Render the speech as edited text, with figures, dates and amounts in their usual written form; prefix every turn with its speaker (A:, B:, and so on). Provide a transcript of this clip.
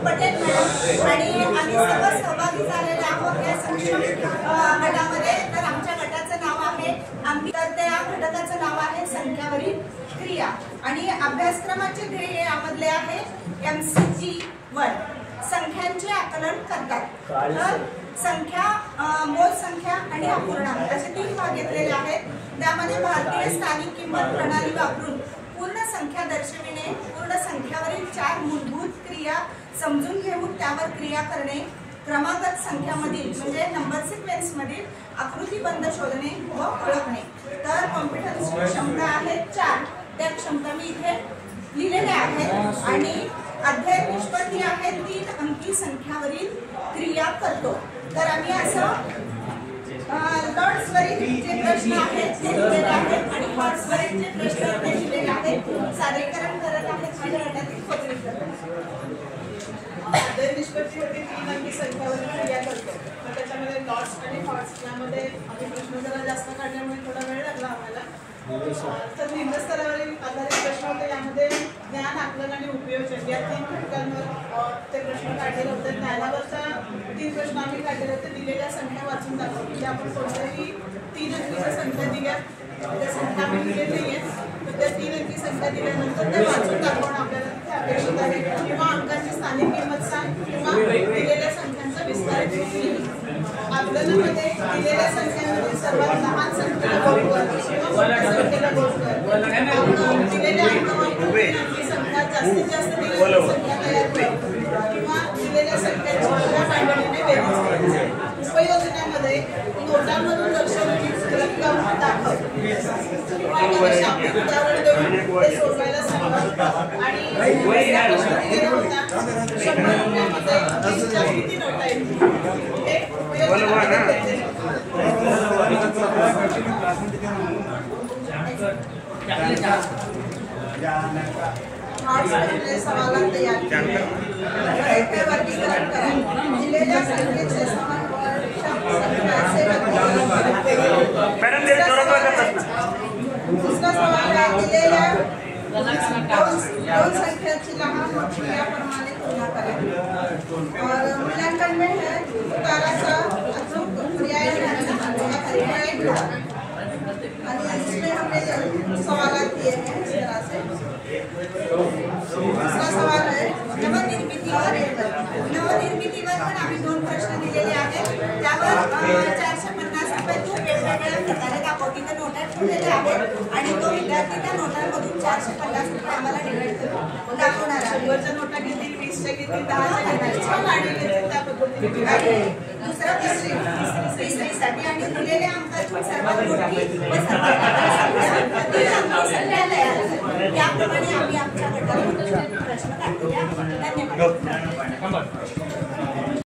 A: Patel madam आणि आम्ही सर्व सहभागी झालेले आहोत या सक्षम गटामध्ये। तर आमच्या गटाचं नाव आहे तर त्या घटकाचं नाव आहे संख्यावरील क्रिया आणि अभ्यासक्रमाचे ध्येय यामधले आहे MCG1 संख्यांचे आकलन करतात। तर संख्या, मोज संख्या आणि अपूर्णांक असे 3 भाग घेतलेले आहेत। त्यामध्ये भारतीय स्थानिक किंमत प्रणाली वापरून पूर्ण संख्या दर्शविणे, पूर्ण संख्यावरील 4 मूलभूत क्रिया समजून घेऊन त्यावर क्रिया करणे, क्रमागत संख्यामधील म्हणजे नंबर सिक्वेन्स मधील आकृतीबंध शोधणे व ओळखणे। तर कॉम्प्युटरची क्षमता आहेत 4, त्या क्षमता मी इथे लिहिलेल्या आहेत आणि अध्याय निष्पत्ती आहे 3 अंकी संख्यावरील क्रिया करतो। तर आम्ही असं लॉर्ड्सवरील जे प्रश्न आहेत ते लिहिलेले आहेत आणि हॉर्सवरील जे प्रश्न ते लिहिलेले आहेत सादरीकरण करत आहेत माझ्या गटातील पत्रकार।
B: अध्याय निष्पत्तीवरती 3 अंकी संख्यावरील क्रिया करतो। तर त्याच्यामध्ये लॉर्ड्स आणि हॉर्स यामध्ये आम्ही प्रश्न जरा जास्त काढल्यामुळे थोडा वेळ लागला आम्हाला। तर निम्न स्तरावरील आधारित प्रश्न होते। यामध्ये ज्ञान, आकलन आणि उपयोजन या 3 घटकांवर ते प्रश्न काढलेले होते। ज्ञानावरचा 3 प्रश्न आम्ही काढलेले होते। दिलेल्या संख्या वाचून दाखवा, म्हणजे आपण कोणत्याही 3 अंकीच्या संख्या दिल्या त्या संख्या आम्ही दिलेली आहे तर त्या 3 अंकी संख्या दिल्यानंतर त्या वाचून दाखवणं आपल्याला तिथे अपेक्षित आहे। किंवा अंकाची स्थानिक किंमत सांग किंवा दिलेल्या संख्यांचा विस्तारित आकलनामध्ये दिलेल्या संख्यांमध्ये सर्वात लहान संख्येला बरोबर किंवा मोठ्या संख्येला बरोबर दिलेल्या अंकी संख्या जास्तीत जास्त दिलेली संख्या तयार करणे किंवा दिलेल्या संख्येची मोठ्या मांडणीने बेरीज करायची। उपयोजनामध्ये नोटांमधून दर्शवलेली रक्कम दाखव किंवा शाब्दिक उदाहरण देऊन ते सोडवायला सांगा आणि दिलेला होता 100 रुपयामध्ये 20च्या किती नोटा येतील हे सवाल तैयार वर्गीकरण करा। दिलेल्या संख्येचे समान दूसरा सवाल आहे दिलेल्या 2 संख्याची लहान मोठी याप्रमाणे तुलना करा और मूल्यांकन में है उत्तराचा अचूक पर्याय इसमें हमने सवाल दिए हैं इस तरह से। दूसरा सवाल है नवनिर्मितीवर पण आम्ही 2 प्रश्न दिलेले आहेत। त्यावर 450 रुपये तू वेगवेगळ्या प्रकारे दाखवती तर नोटा ठेवलेल्या आहेत आणि तो विद्यार्थी त्या नोटांमधून 450 रुपये आम्हाला डिवाइड करून दाखवणार आहे। वरच्या नोटा किती 20च्या किती 10च्या किती छान आणि त्या पद्धतीने दुसरा तिसरीसाठी आणि दिलेल्या अंकाची सर्वात मोठी व सर्वात लहान संख्या तयार त्याप्रमाणे आम्ही आमच्या गटातून प्रश्न काढलेले आहेत। धन्यवाद।